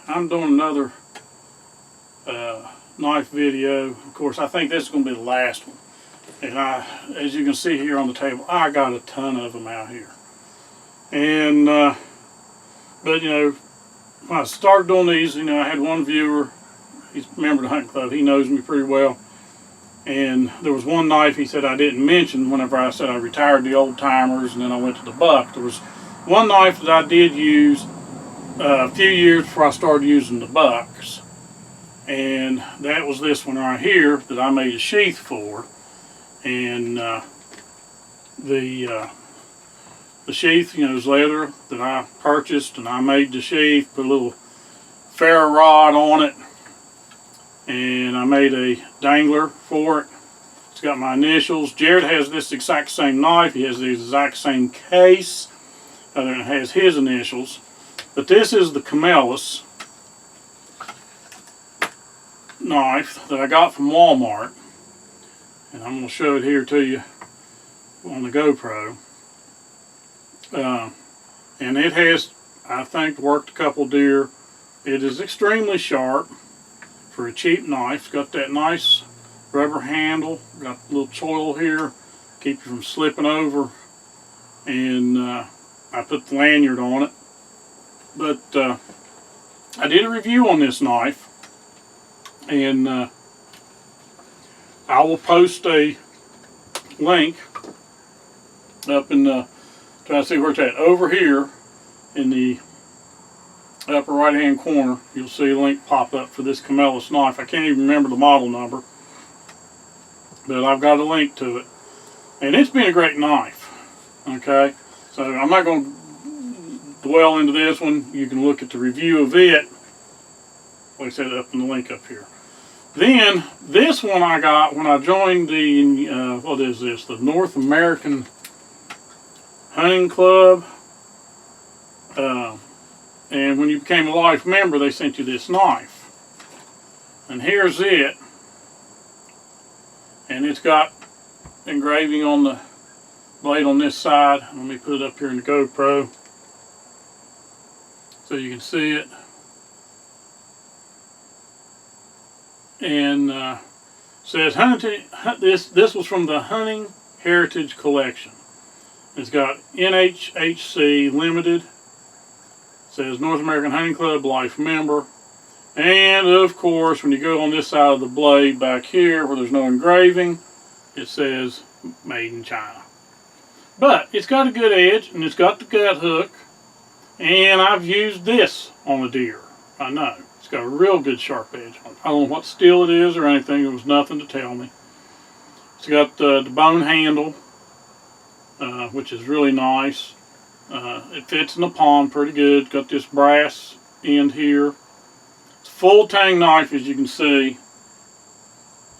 I'm doing another knife video. Of course, I think this is going to be the last one. And as you can see here on the table, I got a ton of them out here. And but you know, when I started doing these, you know, I had one viewer. He's a member of the hunting club. He knows me pretty well. And there was one knife he said I didn't mention whenever I said I retired the old timers and then I went to the buck. There was one knife that I did use a few years before I started using the bucks, and that was this one right here that I made a sheath for. And the sheath, you know, is leather that I purchased, and I made the sheath, put a little ferro rod on it, and I made a dangler for it. It's got my initials. Jared has this exact same knife. He has the exact same case, and it has his initials. But this is the Camillus knife that I got from Walmart, and I'm going to show it here to you on the GoPro. And it has, I think, worked a couple deer. It is extremely sharp for a cheap knife. It's got that nice rubber handle, got a little choil here, keep you from slipping over, and I put the lanyard on it. But I did a review on this knife, and I will post a link up in the, trying to see where it's at, over here in the upper right hand corner. You'll see a link pop up for this Camillus knife. I can't even remember the model number, but I've got a link to it, and it's been a great knife. Okay, so I'm not going to dwell into this one. You can look at the review of it, like I said, up in the link up here. Then this one I got when I joined the what is this, the North American Hunting Club, and when you became a life member they sent you this knife, and here's it, and it's got engraving on the blade on this side. Let me put it up here in the GoPro so you can see it. And says this was from the Hunting Heritage Collection. It's got NHHC Limited. It says North American Hunting Club Life Member. And of course, when you go on this side of the blade back here where there's no engraving, it says Made in China. But it's got a good edge, and it's got the gut hook, and I've used this on a deer. I know. It's got a real good sharp edge on it. I don't know what steel it is or anything. There was nothing to tell me. It's got the bone handle, which is really nice. It fits in the palm pretty good. Got this brass end here. It's a full tang knife, as you can see.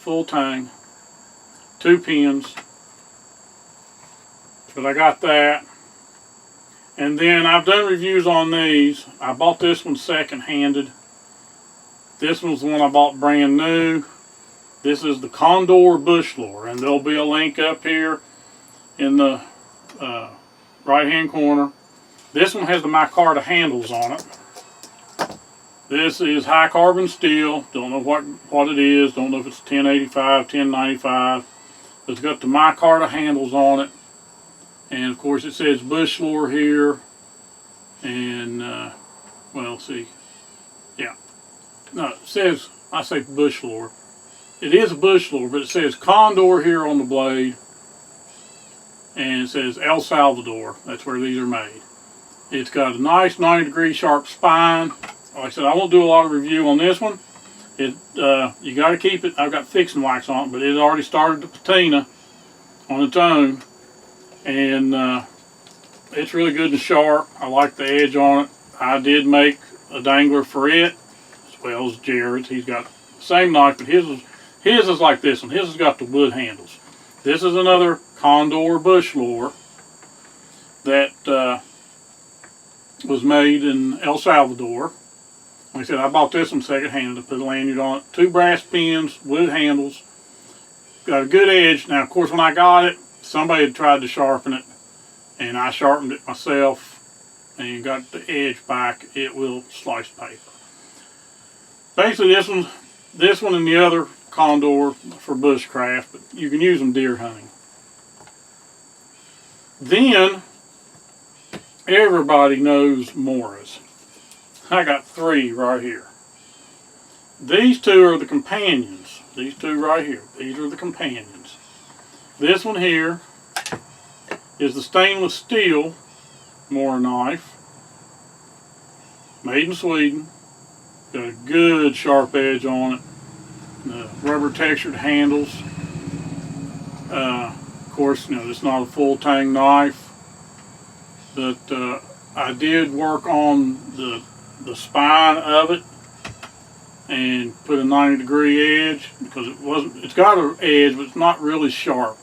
Full tang. 2 pins. But I got that. And then I've done reviews on these. I bought this one second-handed. This one's the one I bought brand new. This is the Condor Bushlore, and there'll be a link up here in the right-hand corner. This one has the micarta handles on it. This is high carbon steel. Don't know what it is. Don't know if it's 1085, 1095. But it's got the micarta handles on it. And of course it says Bushlore here. And, well, see. Yeah. No, it says, I say Bushlore. It is a Bushlore, but it says Condor here on the blade. And it says El Salvador. That's where these are made. It's got a nice 90-degree sharp spine. Like I said, I won't do a lot of review on this one. You got to keep it. I've got fixing wax on it, but it already started to patina on its own. And it's really good and sharp. I like the edge on it. I did make a dangler for it, as well as Jared's. He's got the same knife, but his is like this one. His has got the wood handles. This is another Condor Bushlore that was made in El Salvador. Like I said, I bought this one second-handed to put a lanyard on it. 2 brass pins, wood handles. Got a good edge. Now, of course, when I got it, somebody had tried to sharpen it, and I sharpened it myself and got the edge back. It will slice paper. basically this one and the other Condor for bushcraft, but you can use them deer hunting. Then everybody knows Moras. I got 3 right here. These 2 are the companions. These 2 right here. These are the companions. This one here is the stainless steel Mora knife. Made in Sweden. Got a good sharp edge on it. Rubber textured handles. Of course, it's not a full tang knife, but I did work on the spine of it and put a 90-degree edge, because it's got an edge, but it's not really sharp.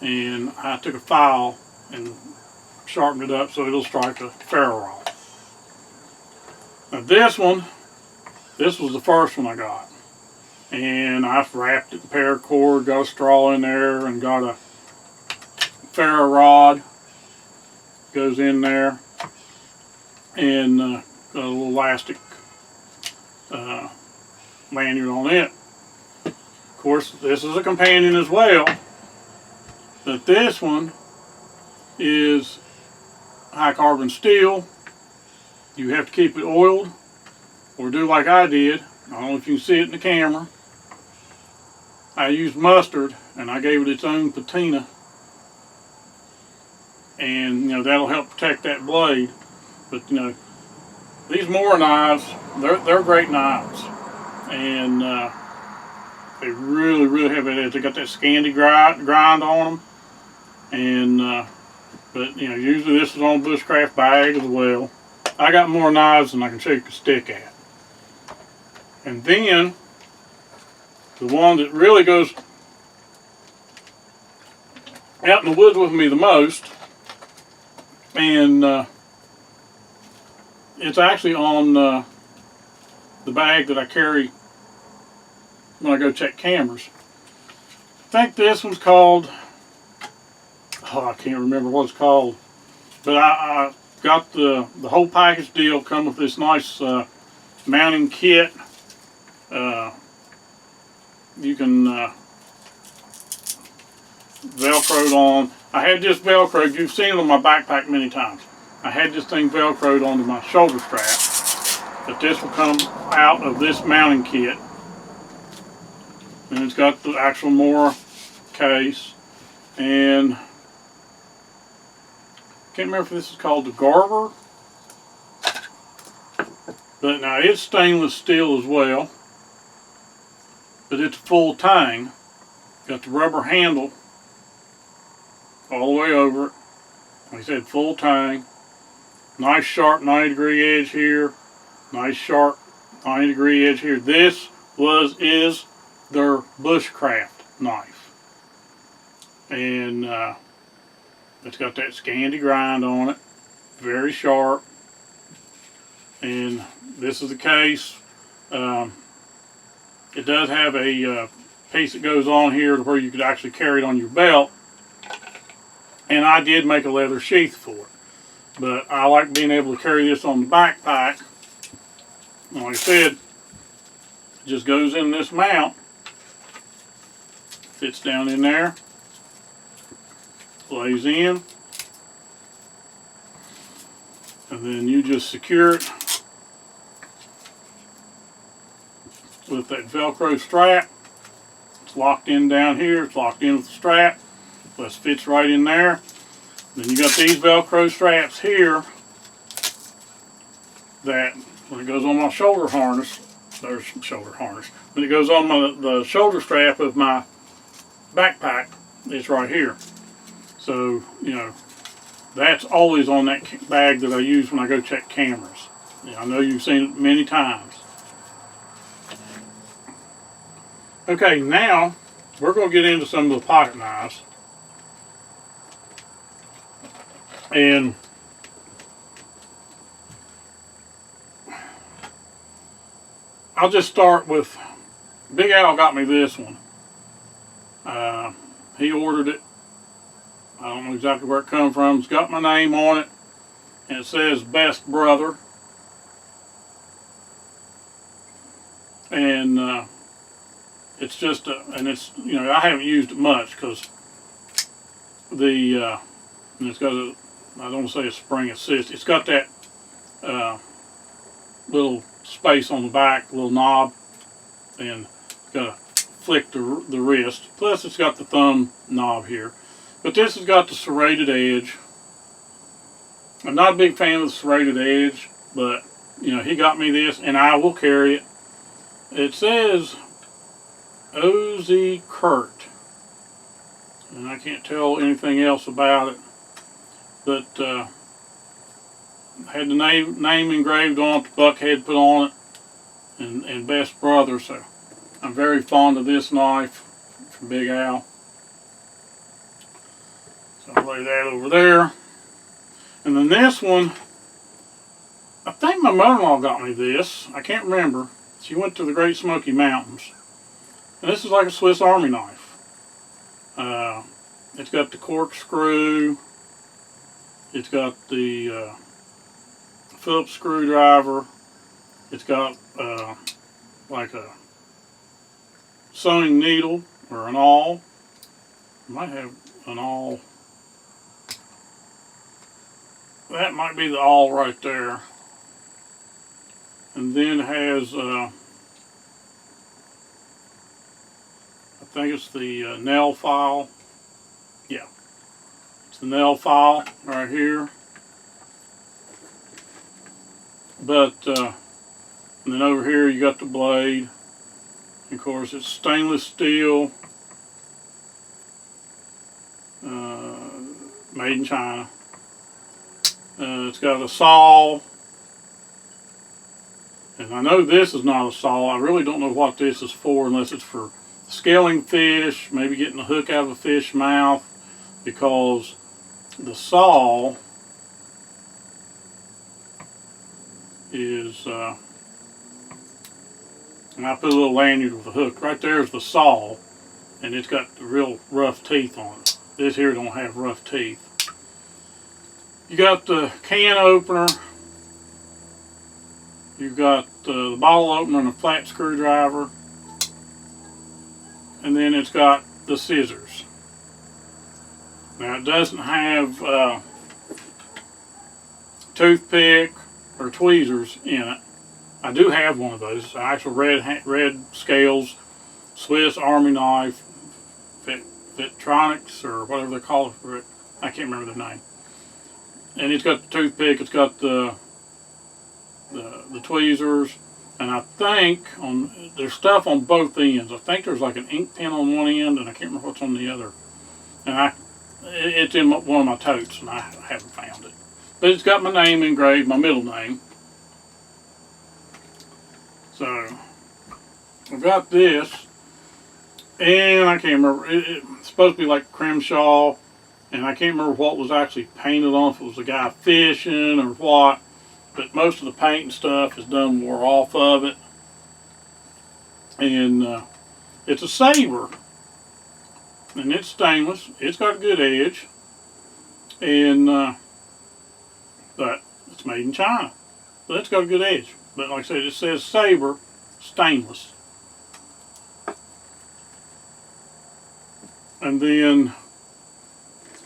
And I took a file and sharpened it up so it'll strike a ferro rod. Now this was the first one I got. And I've wrapped it in paracord, got a straw in there, and got a ferro rod. Goes in there. And got a little elastic lanyard on it. Of course, this is a companion as well. But this one is high carbon steel. You have to keep it oiled, or do like I did. I don't know if you can see it in the camera. I used mustard, and I gave it its own patina, and that'll help protect that blade. But these Mora knives, they're great knives, and they really have that edge. They got that Scandi grind on them, and but usually this is on Bushcraft bag as well. I got more knives than I can shake a stick at. And then the one that really goes out in the woods with me the most, and it's actually on the bag that I carry when I go check cameras. I think this one's called, I can't remember what it's called, but I got the whole package deal. Come with this nice mounting kit. You can Velcroed on. I had this Velcroed. You've seen it on my backpack many times. I had this thing Velcroed onto my shoulder strap, but this will come out of this mounting kit, and it's got the actual Mora case. And I can't remember if this is called the Garver, but now it's stainless steel as well, but it's full tang. Got the rubber handle all the way over it. Like I said, full tang. Nice sharp 90-degree edge here. Nice sharp 90-degree edge here. This is their Bushcraft knife, and it's got that Scandi grind on it. Very sharp. And this is the case. It does have a piece that goes on here to where you could actually carry it on your belt, and I did make a leather sheath for it, but I like being able to carry this on the backpack. And like I said, it just goes in this mount, fits down in there, lays in, and then you just secure it with that Velcro strap. It's locked in down here. It's locked in with the strap. Plus fits right in there. Then you got these Velcro straps here that when it goes on my shoulder harness, there's shoulder harness. When it goes on the shoulder strap of my backpack, it's right here. So, that's always on that bag that I use when I go check cameras. I know you've seen it many times. Okay, now we're going to get into some of the pocket knives. And I'll just start with, Big Al got me this one. He ordered it. I don't know exactly where it come from. It's got my name on it, and it says Best Brother. and it's just and it's, you know, I haven't used it much because the and it's got a, I don't want to say a spring assist. It's got that little space on the back, little knob, and it's got to flick the wrist. Plus, it's got the thumb knob here. But this has got the serrated edge. I'm not a big fan of the serrated edge, but you know, he got me this, and I will carry it. It says OZ Kurt, and I can't tell anything else about it, but had the name engraved on it, the Buckhead put on it, and Best Brother. So I'm very fond of this knife from Big Al. So I'll lay that over there. And then this one, I think my mother-in-law got me this. I can't remember. She went to the Great Smoky Mountains. And this is like a Swiss Army knife. It's got the corkscrew. It's got the Phillips screwdriver. It's got like a sewing needle or an awl. It might have an awl. That might be the awl right there. And then it has, I think it's the nail file. Yeah, it's the nail file right here. But, and then over here you got the blade. Of course, it's stainless steel, made in China. It's got a saw. And I know this is not a saw. I really don't know what this is for, unless it's for scaling fish, maybe getting a hook out of a fish mouth, because the saw is, and I put a little lanyard with a hook. Right there is the saw, and it's got the real rough teeth on it. This here don't have rough teeth. You got the can opener. You've got the bottle opener and a flat screwdriver. And then it's got the scissors. Now it doesn't have toothpick or tweezers in it. I do have one of those. It's an actual red scales Swiss Army knife, Victronics or whatever they call it for it. I can't remember the name. And it's got the toothpick. It's got the tweezers, and I think there's stuff on both ends. I think there's like an ink pen on one end, and I can't remember what's on the other. And it's in one of my totes, and I haven't found it. But it's got my name engraved, my middle name. So I've got this, and I can't remember. It's supposed to be like Crimshaw, and I can't remember what was actually painted on. If it was a guy fishing or what. But most of the paint and stuff is done wore off of it. And it's a saber. And it's stainless. It's got a good edge. And but it's made in China. So it's got a good edge. But like I said, it says saber, stainless. And then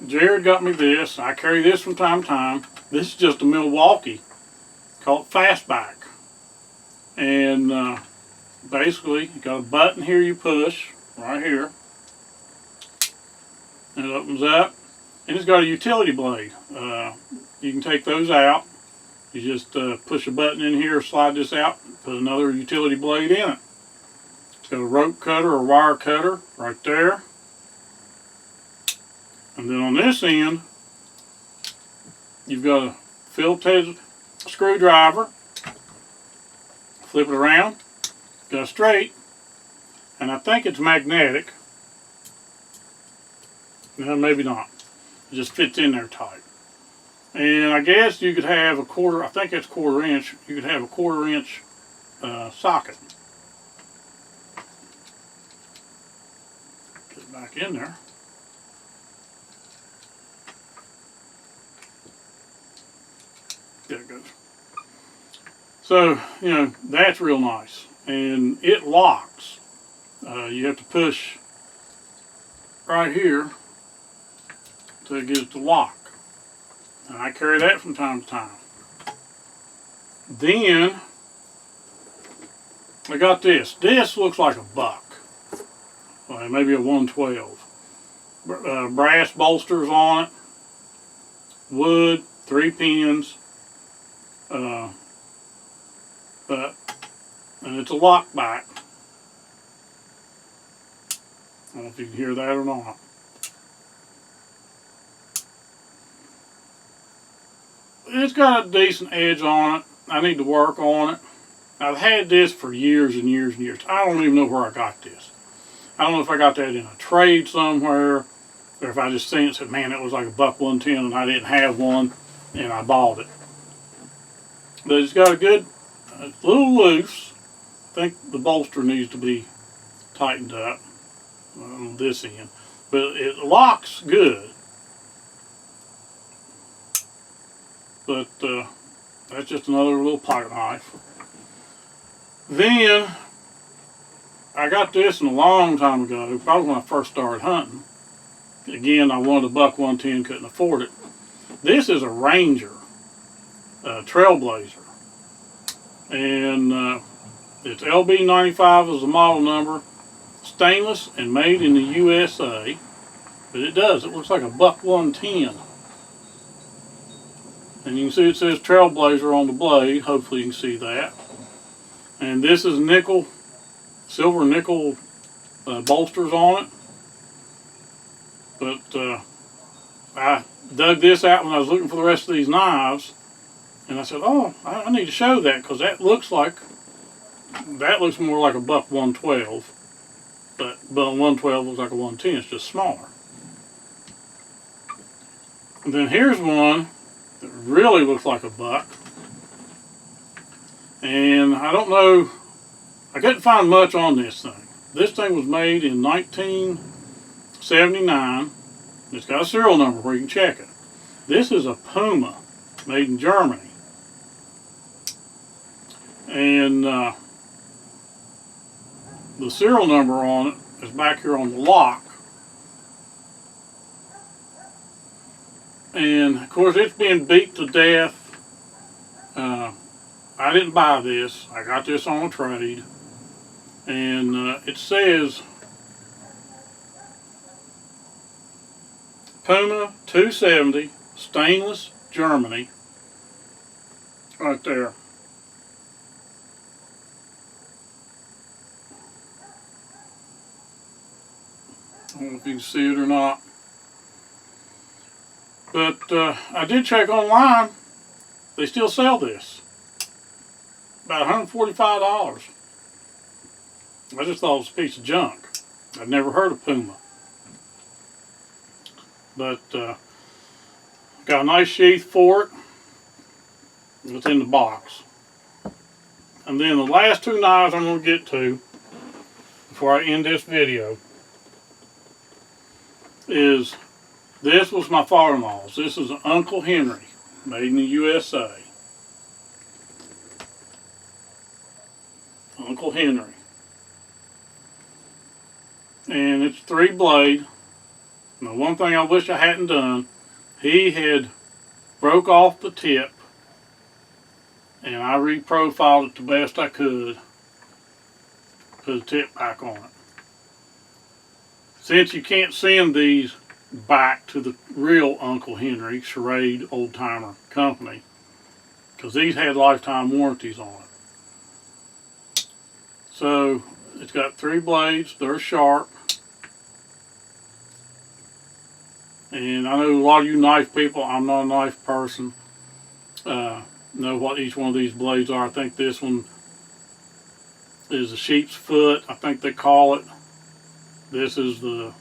Jared got me this. I carry this from time to time. This is just a Milwaukee. Called Fastback. And basically, you got a button here you push, right here. And it opens up. And it's got a utility blade. You can take those out. You just push a button in here, slide this out, put another utility blade in it. It's got a rope cutter or wire cutter right there. And then on this end, you've got a Phillips screwdriver. Flip it around, go straight, and I think it's magnetic. No, maybe not. It just fits in there tight. And I guess you could have a quarter, I think it's 1/4 inch, you could have a 1/4 inch socket. Get it back in there. There it goes. So, you know, that's real nice. and it locks. You have to push right here to get it to lock. And I carry that from time to time. Then I got this. This looks like a buck. Maybe a 112. Brass bolsters on it. Wood, 3 pins. And it's a lock back. I don't know if you can hear that or not. It's got a decent edge on it. I need to work on it. I've had this for years and years and years. I don't even know where I got this. I don't know if I got that in a trade somewhere, or if I just seen it and said, man, it was like a buck 110 and I didn't have one and I bought it. But it's got a good, a little loose. I think the bolster needs to be tightened up on this end. But it locks good. But that's just another little pocket knife. Then I got this a long time ago, probably when I first started hunting. Again, I wanted a buck 110, couldn't afford it. This is a Ranger, a Trailblazer, and it's LB95 is the model number, stainless and made in the USA. But it does. It looks like a buck 110. And you can see it says Trailblazer on the blade. Hopefully you can see that. And this is nickel, silver nickel bolsters on it. But I dug this out when I was looking for the rest of these knives. And I said, oh, I need to show that because that looks more like a buck 112. But 112 looks like a 110. It's just smaller. And then here's one that really looks like a buck. And I don't know, I couldn't find much on this thing. This thing was made in 1979. It's got a serial number where you can check it. This is a Puma made in Germany. And the serial number on it is back here on the lock. And of course it's been beat to death. I didn't buy this. I got this on a trade. And it says Puma 270, stainless, Germany. Right there. I don't know if you can see it or not. But I did check online. They still sell this. About $145. I just thought it was a piece of junk. I'd never heard of Puma. But got a nice sheath for it. It's in the box. And then the last two knives I'm going to get to before I end this video is, this was my father-in-law's. This is an Uncle Henry, made in the USA. Uncle Henry. And it's 3-blade. Now, one thing I wish I hadn't done, he had broke off the tip, and I reprofiled it the best I could, put the tip back on it. Since you can't send these back to the real Uncle Henry Charade Old Timer Company, because these had lifetime warranties on it. So it's got 3 blades, they're sharp. And I know a lot of you knife people, I'm not a knife person, know what each one of these blades are. I think this one is a sheep's foot, I think they call it. This is the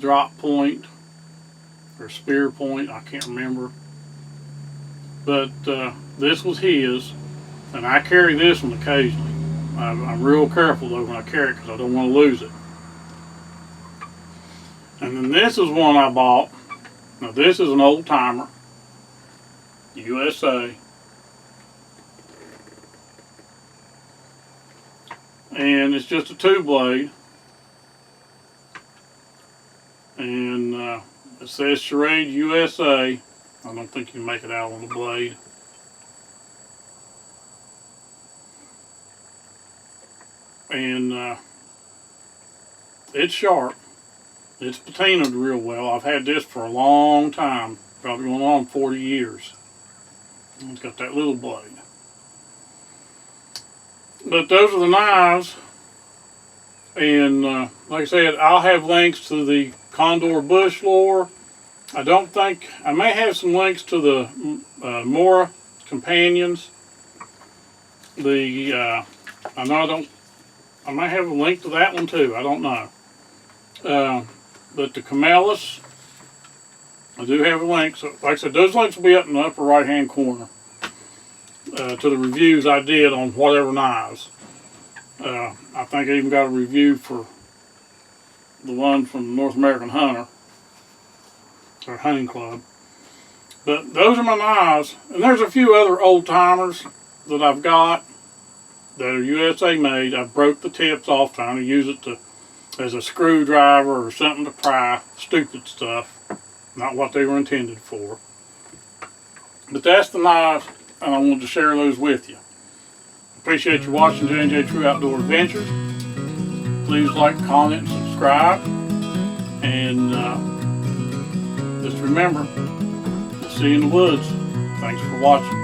drop point or spear point, I can't remember. But this was his, and I carry this one occasionally. I'm real careful though when I carry it because I don't want to lose it. And then this is one I bought. Now this is an old timer, USA. and it's just a 2-blade. And it says Charade USA. I don't think you can make it out on the blade. And it's sharp. It's patinaed real well. I've had this for a long time, probably going on 40 years. And it's got that little blade. But those are the knives. And like I said, I'll have links to the Condor Bushlore. I don't think, I may have some links to the Mora companions. I might have a link to that one too, I don't know. But the Camillus, I do have a link. So, like I said, those links will be up in the upper right hand corner to the reviews I did on whatever knives. I think I even got a review for the one from North American Hunter, or Hunting Club. But those are my knives, and there's a few other old timers that I've got that are USA made. I broke the tips off trying to use it as a screwdriver or something to pry stupid stuff, not what they were intended for. But that's the knives, and I wanted to share those with you. Appreciate you watching J&J True Outdoor Adventures. Please like, comment, and subscribe. And just remember, we'll see you in the woods. Thanks for watching.